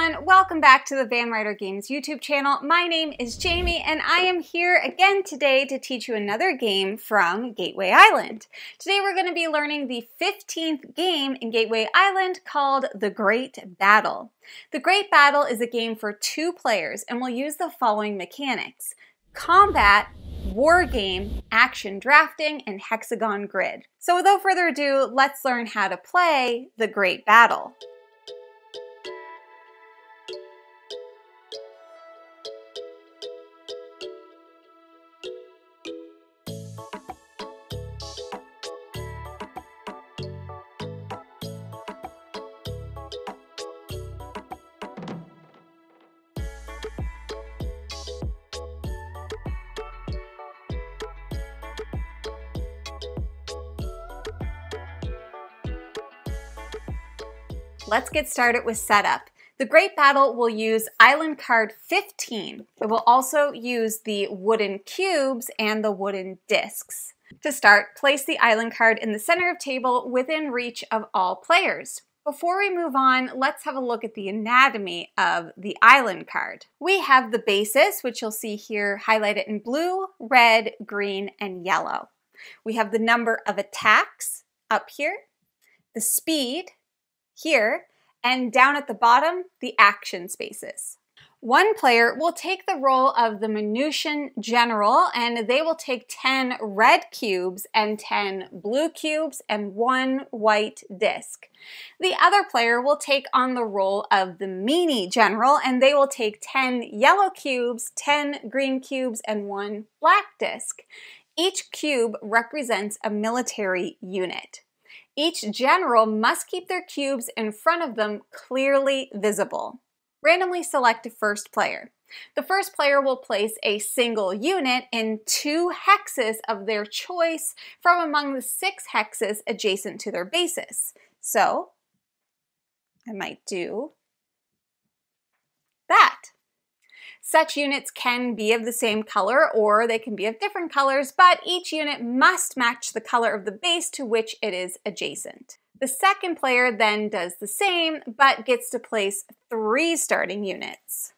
everyone, welcome back to the Ryder Games YouTube channel. My name is Jamie and I am here again today to teach you another game from Gateway Island. Today we're going to be learning the 15th game in Gateway Island called The Great Battle. The Great Battle is a game for 2 players and will use the following mechanics: combat, war game, action drafting, and hexagon grid. So without further ado, let's learn how to play The Great Battle. Let's get started with setup. The Great Battle will use island card 15. It will also use the wooden cubes and the wooden discs. To start, place the island card in the center of table within reach of all players. Before we move on, let's have a look at the anatomy of the island card. We have the basis, which you'll see here highlighted in blue, red, green, and yellow. We have the number of attacks up here, the speed here, and down at the bottom, the action spaces. One player will take the role of the Minution General, and they will take 10 red cubes and 10 blue cubes and 1 white disc. The other player will take on the role of the Meanie General, and they will take 10 yellow cubes, 10 green cubes, and 1 black disc. Each cube represents a military unit. Each general must keep their cubes in front of them clearly visible. Randomly select a first player. The first player will place a single unit in 2 hexes of their choice from among the 6 hexes adjacent to their bases. So, I might do that. Such units can be of the same color or they can be of different colors, but each unit must match the color of the base to which it is adjacent. The second player then does the same, but gets to place 3 starting units.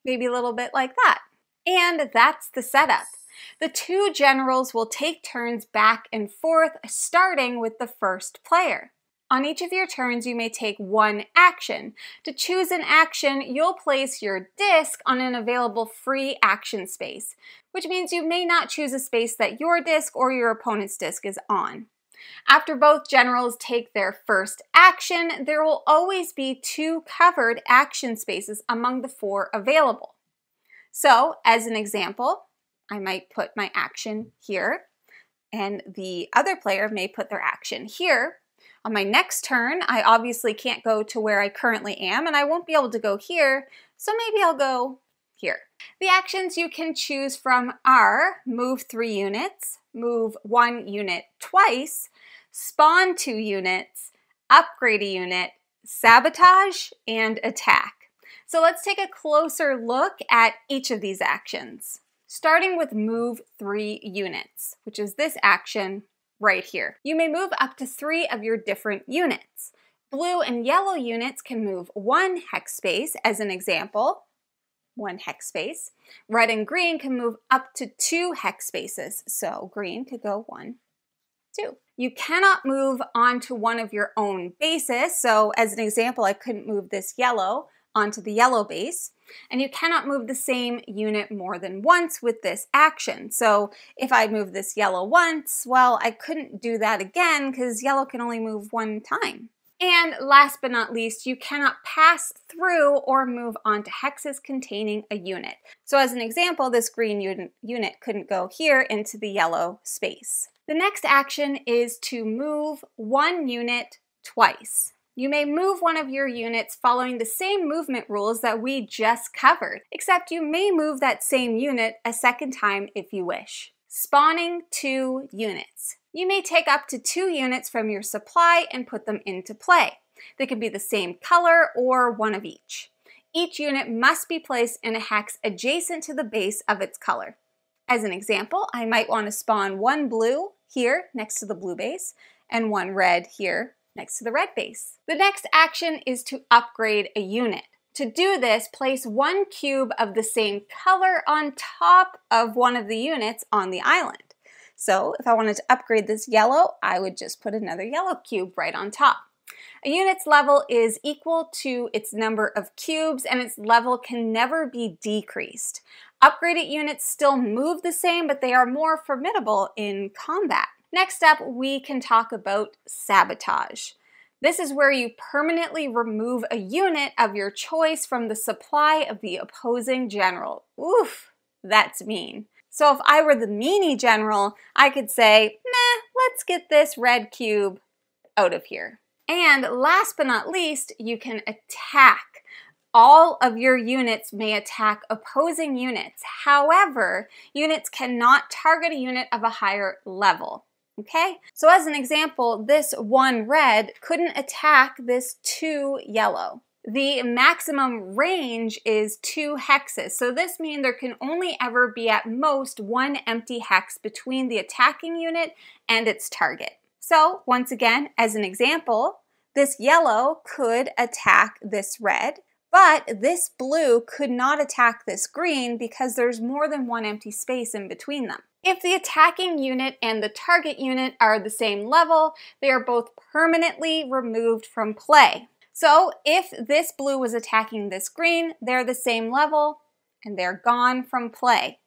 Maybe a little bit like that. And that's the setup. The 2 generals will take turns back and forth, starting with the first player. On each of your turns, you may take 1 action. To choose an action, you'll place your disc on an available free action space, which means you may not choose a space that your disc or your opponent's disc is on. After both generals take their first action, there will always be 2 covered action spaces among the 4 available. So, as an example, I might put my action here, and the other player may put their action here. On my next turn, I obviously can't go to where I currently am, and I won't be able to go here, so maybe I'll go here. The actions you can choose from are move 3 units, move 1 unit twice, spawn 2 units, upgrade a unit, sabotage, and attack. So let's take a closer look at each of these actions. Starting with move 3 units, which is this action right here. You may move up to 3 of your different units. Blue and yellow units can move 1 hex space, as an example, 1 hex space. Red and green can move up to 2 hex spaces, so green could go 1, 2. You cannot move onto one of your own bases, so as an example, I couldn't move this yellow onto the yellow base. And you cannot move the same unit more than once with this action. So if I move this yellow once, well, I couldn't do that again because yellow can only move 1 time. And last but not least, you cannot pass through or move onto hexes containing a unit. So as an example, this green unit couldn't go here into the yellow space. The next action is to move 1 unit twice. You may move one of your units following the same movement rules that we just covered, except you may move that same unit a second time if you wish. Spawning 2 units. You may take up to 2 units from your supply and put them into play. They can be the same color or 1 of each. Each unit must be placed in a hex adjacent to the base of its color. As an example, I might want to spawn 1 blue here next to the blue base and 1 red here next to the red base. The next action is to upgrade a unit. To do this, place one cube of the same color on top of one of the units on the island. So if I wanted to upgrade this yellow, I would just put another yellow cube right on top. A unit's level is equal to its number of cubes, and its level can never be decreased. Upgraded units still move the same, but they are more formidable in combat. Next up, we can talk about sabotage. This is where you permanently remove a unit of your choice from the supply of the opposing general. Oof, that's mean. So if I were the meanie general, I could say, nah, let's get this red cube out of here. And last but not least, you can attack. All of your units may attack opposing units. However, units cannot target a unit of a higher level. Okay? So as an example, this 1 red couldn't attack this 2 yellow. The maximum range is 2 hexes, so this means there can only ever be at most 1 empty hex between the attacking unit and its target. So once again, as an example, this yellow could attack this red, but this blue could not attack this green because there's more than 1 empty space in between them. If the attacking unit and the target unit are the same level, they are both permanently removed from play. So if this blue was attacking this green, they're the same level and they're gone from play.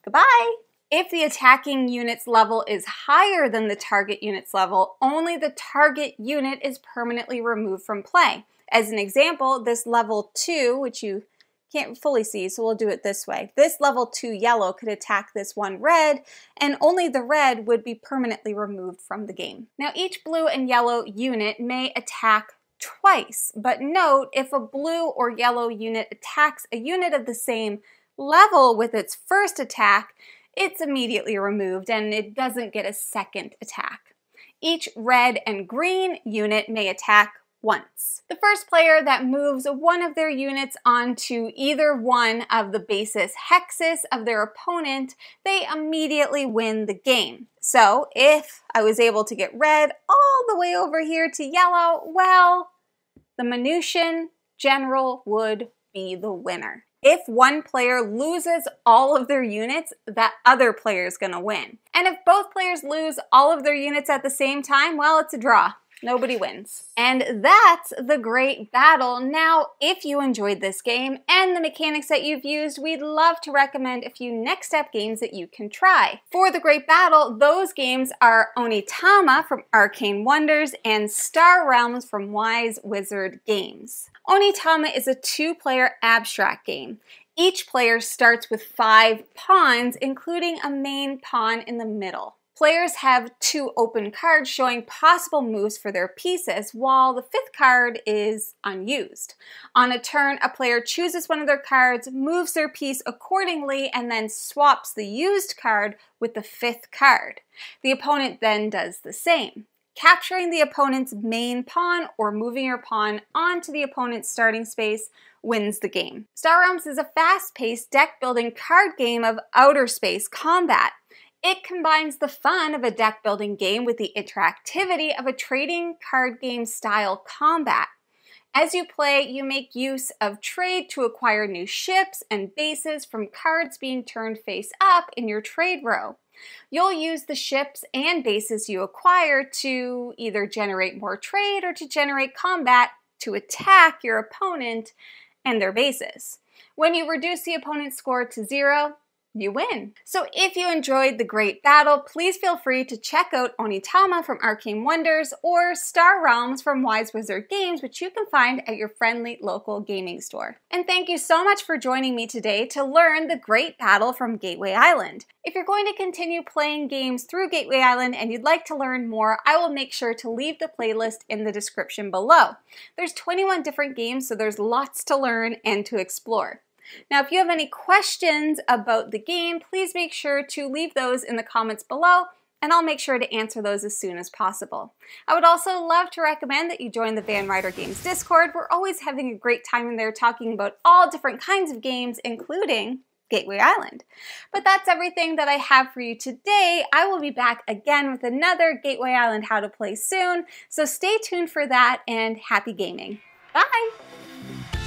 Goodbye! If the attacking unit's level is higher than the target unit's level, only the target unit is permanently removed from play. As an example, this level 2, which you can't fully see, so we'll do it this way. This level 2 yellow could attack this 1 red, and only the red would be permanently removed from the game. Now each blue and yellow unit may attack twice, but note if a blue or yellow unit attacks a unit of the same level with its first attack, it's immediately removed and it doesn't get a second attack. Each red and green unit may attack once. The first player that moves one of their units onto either one of the basis hexes of their opponent, they immediately win the game. So if I was able to get red all the way over here to yellow, well, the Minucian general would be the winner. If one player loses all of their units, that other player is going to win. And if both players lose all of their units at the same time, well, it's a draw. Nobody wins. And that's the Great Battle. Now, if you enjoyed this game and the mechanics that you've used, we'd love to recommend a few next step games that you can try. For the Great Battle, those games are Onitama from Arcane Wonders and Star Realms from Wise Wizard Games. Onitama is a 2-player abstract game. Each player starts with 5 pawns, including a main pawn in the middle. Players have 2 open cards showing possible moves for their pieces, while the 5th card is unused. On a turn, a player chooses one of their cards, moves their piece accordingly, and then swaps the used card with the 5th card. The opponent then does the same. Capturing the opponent's main pawn or moving your pawn onto the opponent's starting space wins the game. Star Realms is a fast-paced deck-building card game of outer space combat. It combines the fun of a deck-building game with the interactivity of a trading card game style combat. As you play, you make use of trade to acquire new ships and bases from cards being turned face up in your trade row. You'll use the ships and bases you acquire to either generate more trade or to generate combat to attack your opponent and their bases. When you reduce the opponent's score to 0, you win. So if you enjoyed the Great Battle, please feel free to check out Onitama from Arcane Wonders or Star Realms from Wise Wizard Games, which you can find at your friendly local gaming store. And thank you so much for joining me today to learn the Great Battle from Gateway Island. If you're going to continue playing games through Gateway Island and you'd like to learn more, I will make sure to leave the playlist in the description below. There's 21 different games, so there's lots to learn and to explore. Now, if you have any questions about the game, please make sure to leave those in the comments below, and I'll make sure to answer those as soon as possible. I would also love to recommend that you join the Ryder Games Discord. We're always having a great time in there talking about all different kinds of games, including Gateway Island. But that's everything that I have for you today. I will be back again with another Gateway Island How to Play soon, so stay tuned for that and happy gaming. Bye!